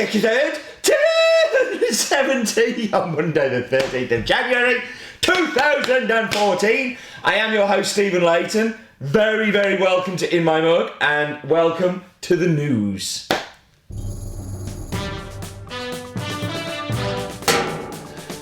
check it out, 270 on Monday the 13th of January 2014. I am your host, Stephen Layton. Very, very welcome to In My Mug and welcome to the news.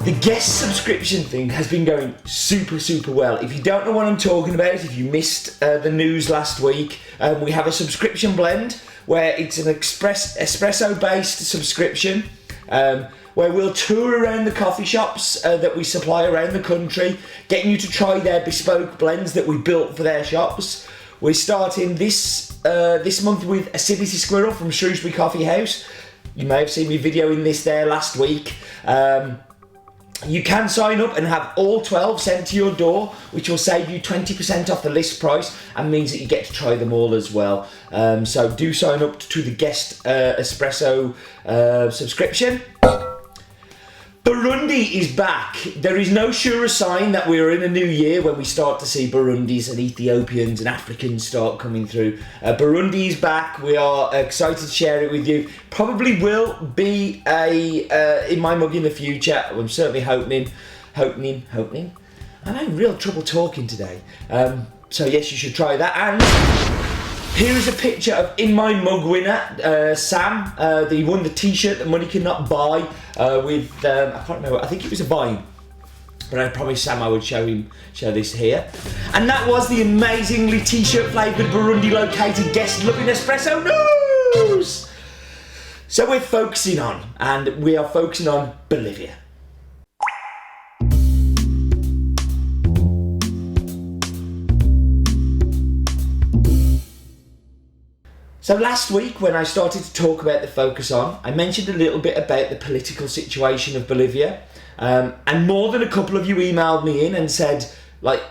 The guest subscription thing has been going super well. If you don't know what I'm talking about, if you missed the news last week, we have a subscription blend where it's an espresso based subscription where we'll tour around the coffee shops that we supply around the country, getting you to try their bespoke blends that we built for their shops. We're starting this month with Acidity Squirrel from Shrewsbury Coffee House. You may have seen me videoing this there last week. You can sign up and have all 12 sent to your door, which will save you 20% off the list price and means that you get to try them all as well. So do sign up to the guest espresso subscription. Burundi is back. There is no surer sign that we are in a new year when we start to see Burundis and Ethiopians and Africans start coming through. Burundi is back. We are excited to share it with you. Probably will be in my mug in the future. I'm certainly hoping. I'm having real trouble talking today. So yes, you should try that. And here is a picture of In My Mug winner, Sam. He won the t-shirt that money cannot buy with, I can't remember, I think it was a Vine. But I promised Sam I would show this here. And that was the amazingly t-shirt flavoured Burundi located guest loving espresso news. So we are focusing on Bolivia. So last week when I started to talk about the focus on, I mentioned a little bit about the political situation of Bolivia. And more than a couple of you emailed me in and said, like,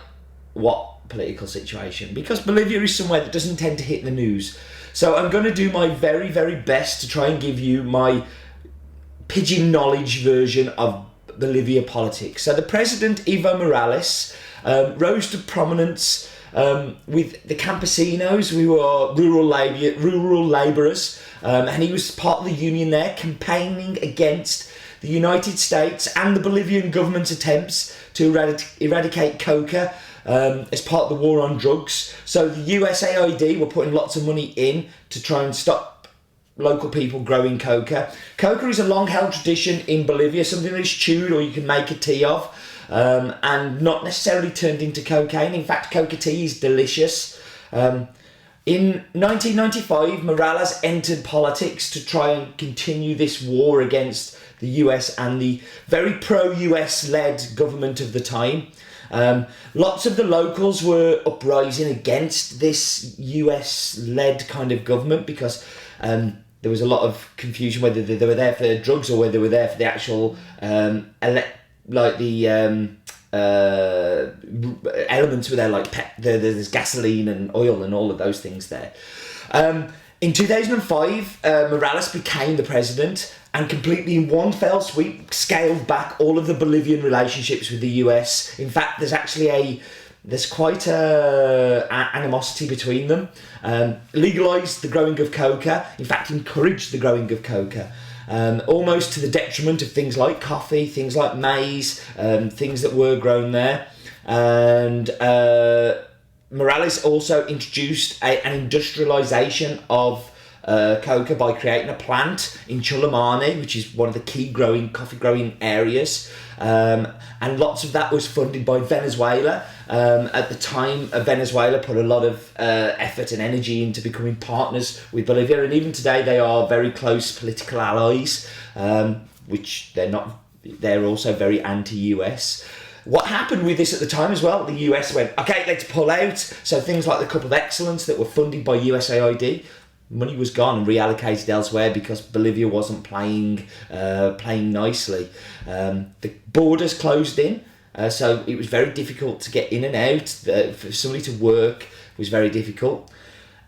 what political situation? Because Bolivia is somewhere that doesn't tend to hit the news. So I'm going to do my very, very best to try and give you my pigeon knowledge version of Bolivia politics. So the president, Evo Morales, rose to prominence with the campesinos, who are rural labourers, and he was part of the union there, campaigning against the United States and the Bolivian government's attempts to eradicate coca as part of the war on drugs. So the USAID were putting lots of money in to try and stop local people growing coca. Coca is a long-held tradition in Bolivia, something that is chewed or you can make a tea of. And not necessarily turned into cocaine. In fact, coca tea is delicious. In 1995, Morales entered politics to try and continue this war against the US and the very pro-US led government of the time. Lots of the locals were uprising against this US led kind of government because there was a lot of confusion whether they were there for drugs or whether they were there for the actual elements were there, like there's gasoline and oil and all of those things there. In 2005, Morales became the president and completely in one fell sweep scaled back all of the Bolivian relationships with the US. In fact, there's quite a animosity between them. Legalised the growing of coca, in fact encouraged the growing of coca. Almost to the detriment of things like coffee, things like maize, things that were grown there. And Morales also introduced an industrialisation of coca by creating a plant in Chulamani, which is one of the key coffee growing areas. And lots of that was funded by Venezuela. At the time, Venezuela put a lot of effort and energy into becoming partners with Bolivia, and even today they are very close political allies, which they're not. They're also very anti-US. What happened with this at the time as well? The US went, okay, let's pull out. So things like the Cup of Excellence that were funded by USAID, money was gone and reallocated elsewhere because Bolivia wasn't playing nicely. The borders closed in, so it was very difficult to get in and out. For somebody to work was very difficult.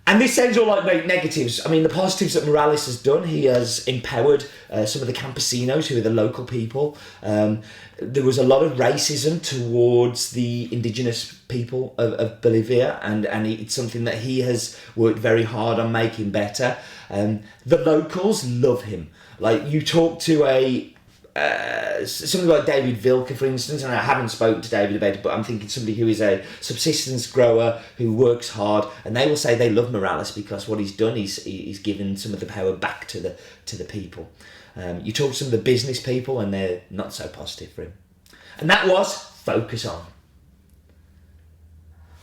And this sounds all like negatives. I mean, the positives that Morales has done, he has empowered some of the campesinos, who are the local people. There was a lot of racism towards the indigenous people of Bolivia, and it's something that he has worked very hard on making better. The locals love him. Like, you talk to somebody like David Vilker, for instance, and I haven't spoken to David about it, but I'm thinking somebody who is a subsistence grower who works hard, and they will say they love Morales because what he's done is he's given some of the power back to the people. You talk to some of the business people, and they're not so positive for him. And that was Focus On.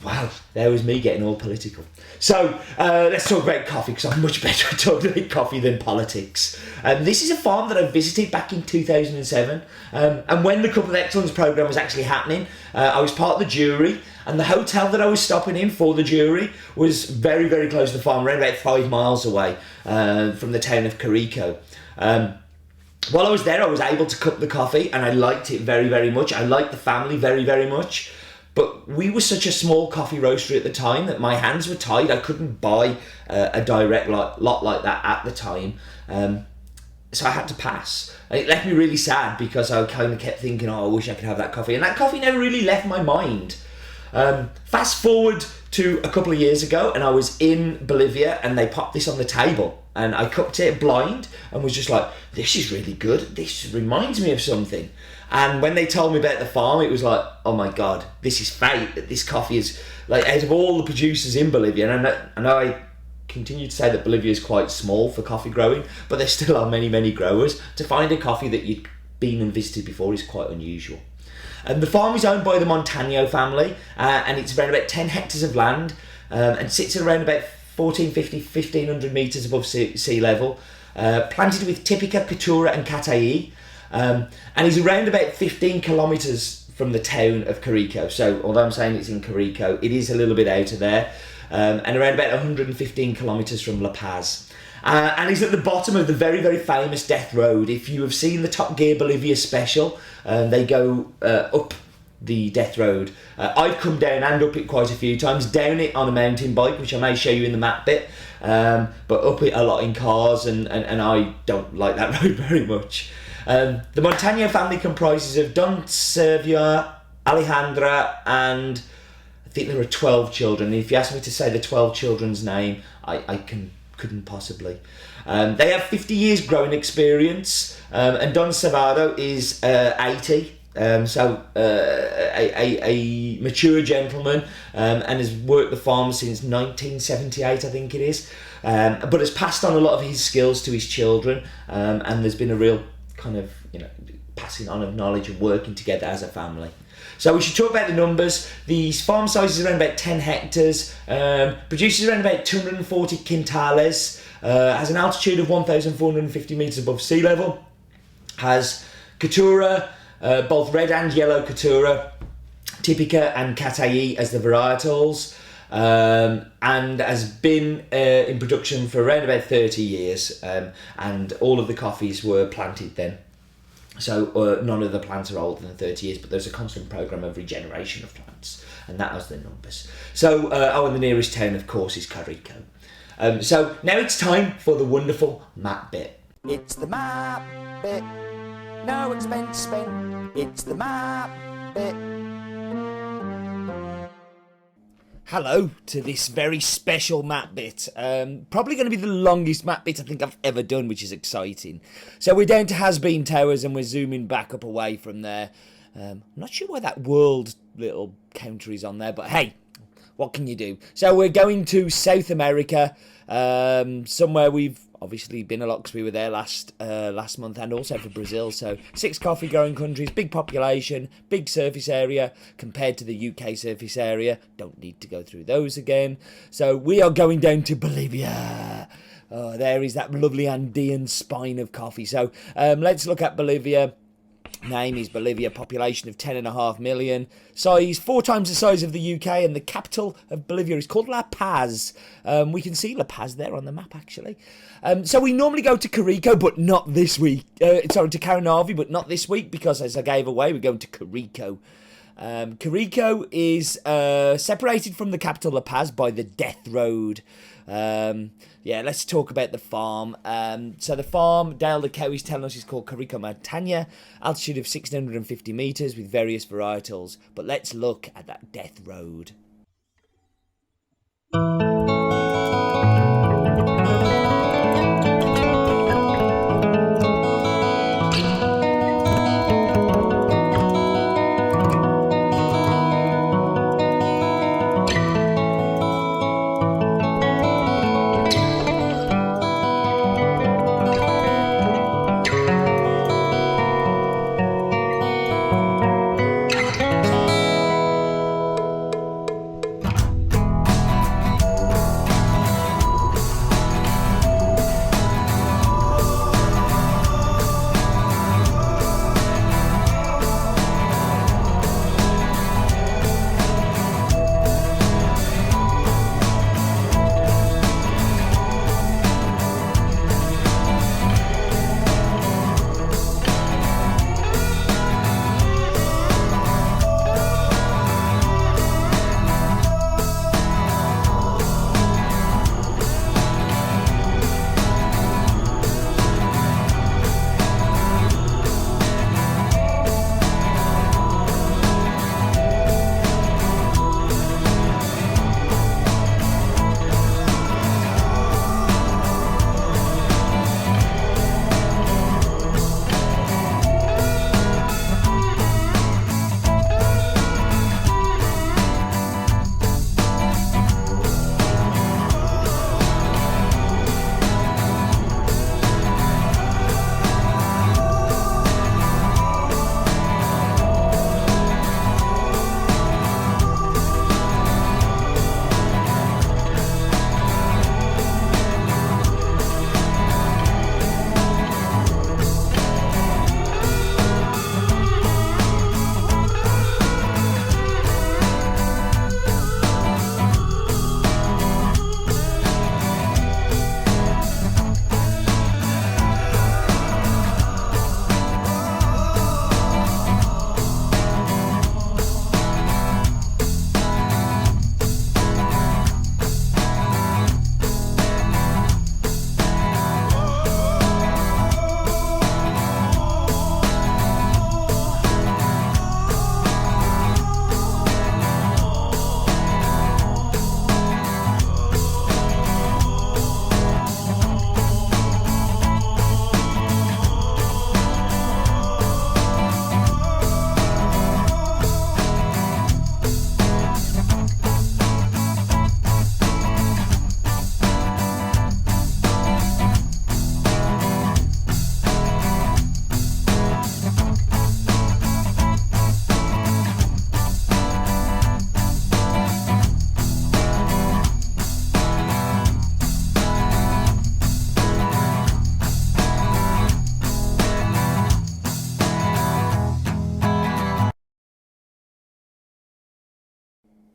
Wow, there was me getting all political. So let's talk about coffee, because I'm much better at talking about coffee than politics. This is a farm that I visited back in 2007. And when the Cup of Excellence programme was actually happening, I was part of the jury, and the hotel that I was stopping in for the jury was very, very close to the farm, around about 5 miles away from the town of Coroico. While I was there, I was able to cup the coffee, and I liked it very, very much. I liked the family very, very much. But we were such a small coffee roastery at the time that my hands were tied. I couldn't buy a direct lot like that at the time. So I had to pass. And it left me really sad, because I kind of kept thinking, I wish I could have that coffee. And that coffee never really left my mind. Fast forward to a couple of years ago, and I was in Bolivia, and they popped this on the table. And I cupped it blind and was just like, this is really good. This reminds me of something. And when they told me about the farm, it was like, oh my God, this is fate. This coffee is, like, out of all the producers in Bolivia, and I continue to say that Bolivia is quite small for coffee growing, but there still are many, many growers. To find a coffee that you've been and visited before is quite unusual. And the farm is owned by the Montano family, and it's around about 10 hectares of land, and sits at around about 1,500 metres above sea level, planted with Typica, Caturra and Cataí. And he's around about 15 kilometres from the town of Coroico. So although I'm saying it's in Coroico, it is a little bit out of there, and around about 115 kilometres from La Paz. And he's at the bottom of the very, very famous Death Road. If you have seen the Top Gear Bolivia special, they go up the Death Road. I've come down and up it quite a few times, down it on a mountain bike, which I may show you in the map bit, but up it a lot in cars, and I don't like that road very much. The Montano family comprises of Don Servia, Alejandra, and I think there are 12 children. If you ask me to say the 12 children's name, I couldn't possibly. They have 50 years growing experience, and Don Salvador is 80. So a mature gentleman, and has worked the farm since 1978, I think it is, but has passed on a lot of his skills to his children, and there's been a real kind of, passing on of knowledge and working together as a family. So we should talk about the numbers. The farm size is around about 10 hectares, produces around about 240 quintales, has an altitude of 1,450 metres above sea level, has Caturra, both red and yellow Caturra, Typica and Cataí as the varietals, and has been in production for around about 30 years, and all of the coffees were planted then. So none of the plants are older than 30 years, but there's a constant programme of regeneration of plants, and that was the numbers. So, and the nearest town, of course, is Coroico. So now it's time for the wonderful map bit. It's the map bit. No expense spent. It's the map bit. Hello to this very special map bit. Probably going to be the longest map bit I think I've ever done, which is exciting. So we're down to Has-Been Towers, and we're zooming back up away from there. I'm not sure why that world little counter is on there, but hey, what can you do? So we're going to South America, somewhere we've obviously been a lot, because we were there last month, and also for Brazil. So 6 coffee growing countries, big population, big surface area compared to the UK surface area. Don't need to go through those again. So we are going down to Bolivia. Oh, there is that lovely Andean spine of coffee. So let's look at Bolivia. Name is Bolivia, population of 10.5 million, size 4 times the size of the UK, and the capital of Bolivia is called La Paz. We can see La Paz there on the map, actually. So we normally go to Coroico, but not this week. Sorry, to Caranavi, but not this week, because as I gave away, we're going to Coroico. Coroico is separated from the capital La Paz by the Death Road. Let's talk about the farm. So the farm, Dale the cow is telling us, is called Coroico Montana, altitude of 650 metres with various varietals. But let's look at that Death Road.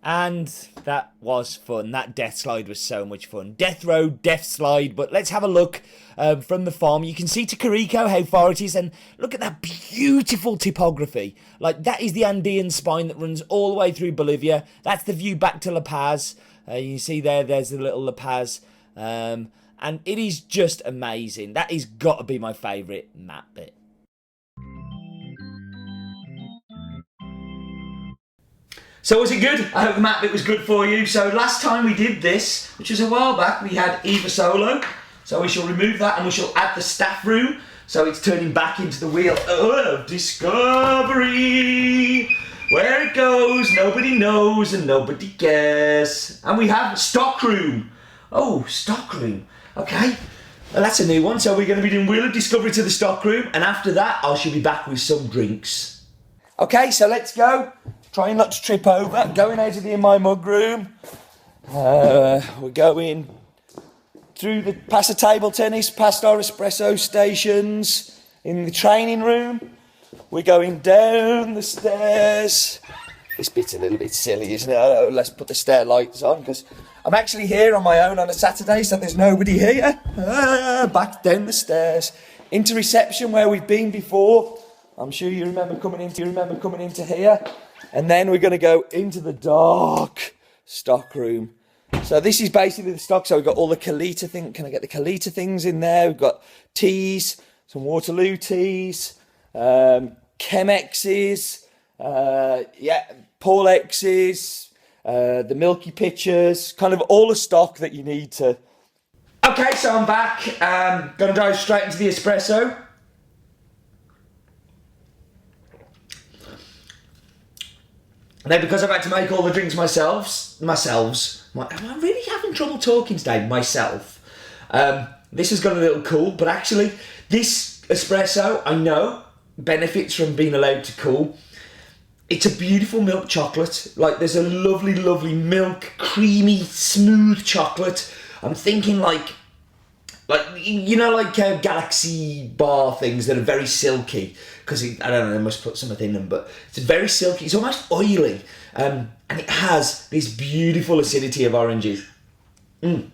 And that was fun. That death slide was so much fun. Death row, death slide. But let's have a look from the farm. You can see to Coroico how far it is. And look at that beautiful topography. Like, that is the Andean spine that runs all the way through Bolivia. That's the view back to La Paz. You see there's the little La Paz. And it is just amazing. That has got to be my favourite map bit. So was it good? I hope the map bit was good for you. So last time we did this, which was a while back, we had Eva Solo. So we shall remove that and we shall add the staff room. So it's turning back into the wheel of discovery. Where it goes, nobody knows and nobody cares. And we have stock room. Oh, stock room. Okay. Well, that's a new one. So we're going to be doing Wheel of Discovery to the stock room. And after that, I shall be back with some drinks. Okay, so let's go. Trying not to trip over. Going out of the In My Mug room. We're going through past the table tennis, past our espresso stations, in the training room. We're going down the stairs. This bit's a little bit silly, isn't it? Oh, let's put the stair lights on because I'm actually here on my own on a Saturday, so there's nobody here. Back down the stairs into reception where we've been before. I'm sure you remember coming into here. And then we're going to go into the dark stock room. So this is basically the stock. So we've got all the Kalita things. Can I get the Kalita things in there? We've got teas, some Waterloo teas, Chemexes, Paul X's, the Milky Pitchers, kind of all the stock that you need to. Okay, so I'm back. Going to dive straight into the espresso. Now, because I've had to make all the drinks myself, I'm really having trouble talking today, myself. This has got a little cool, but actually, this espresso, I know, benefits from being allowed to cool. It's a beautiful milk chocolate. Like, there's a lovely, lovely milk, creamy, smooth chocolate. I'm thinking like Galaxy bar things that are very silky, because I don't know, they must put something in them, but it's very silky, it's almost oily, and it has this beautiful acidity of oranges. An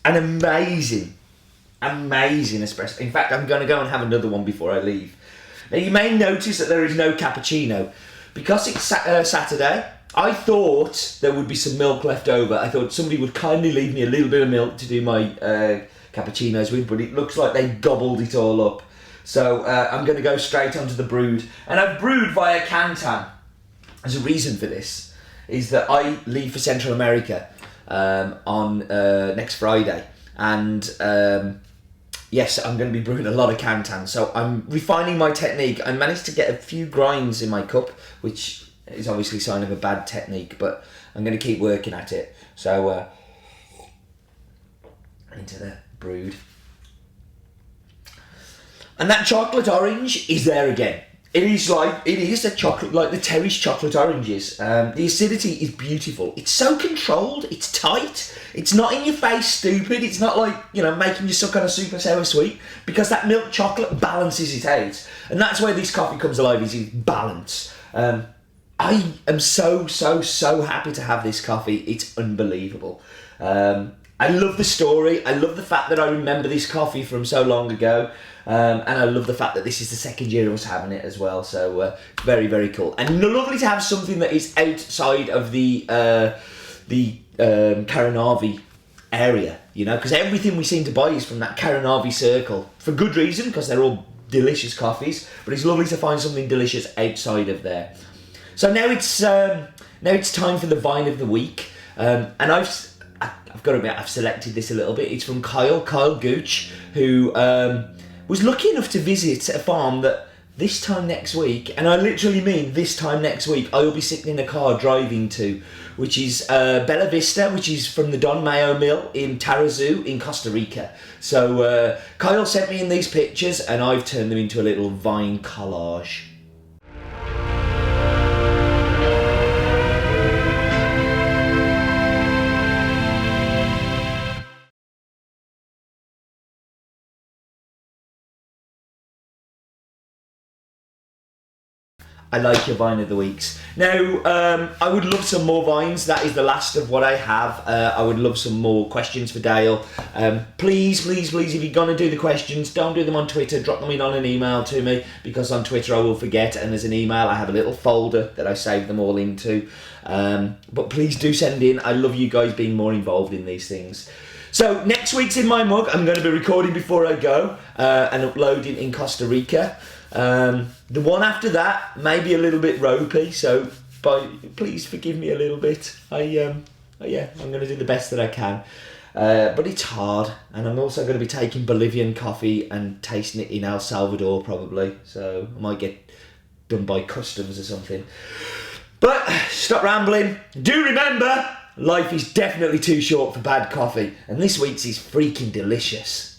amazing espresso. In fact, I'm going to go and have another one before I leave. Now, you may notice that there is no cappuccino. Because it's Saturday, I thought there would be some milk left over. I thought somebody would kindly leave me a little bit of milk to do my cappuccinos with, but it looks like they gobbled it all up. So I'm going to go straight onto the brewed. And I've brewed via Cantan. There's a reason for this, is that I leave for Central America on next Friday. And yes, I'm going to be brewing a lot of Cantan. So I'm refining my technique. I managed to get a few grinds in my cup, which is obviously a sign of a bad technique, but I'm going to keep working at it. So, into the brewed. And that chocolate orange is there again. It is a chocolate, like the Terry's chocolate oranges. The acidity is beautiful. It's so controlled, it's tight, it's not in your face stupid, it's not like, making you suck on a super sour sweet, because that milk chocolate balances it out. And that's where this coffee comes alive, is its balance. I am so happy to have this coffee. It's unbelievable. I love the story. I love the fact that I remember this coffee from so long ago. And I love the fact that this is the second year of us having it as well. So very, very cool. And lovely to have something that is outside of the Caranavi area, because everything we seem to buy is from that Caranavi circle. For good reason, because they're all delicious coffees. But it's lovely to find something delicious outside of there. So now it's time for the Vine of the Week, and I've got to admit, I've selected this a little bit. It's from Kyle Gooch, who was lucky enough to visit a farm that this time next week, and I literally mean this time next week, I will be sitting in a car driving to, which is Bella Vista, which is from the Don Mayo Mill in Tarrazú in Costa Rica. So Kyle sent me in these pictures, and I've turned them into a little vine collage. I like your Vine of the Weeks. Now, I would love some more Vines. That is the last of what I have. I would love some more questions for Dale. Please, if you're going to do the questions, don't do them on Twitter. Drop them in on an email to me, because on Twitter I will forget, and as an email I have a little folder that I save them all into. But please do send in. I love you guys being more involved in these things. So next week's In My Mug, I'm going to be recording before I go and uploading in Costa Rica. The one after that may be a little bit ropey, so please forgive me a little bit. I'm going to do the best that I can. But it's hard, and I'm also going to be taking Bolivian coffee and tasting it in El Salvador probably, so I might get done by customs or something. But stop rambling. Do remember, life is definitely too short for bad coffee, and this week's is freaking delicious.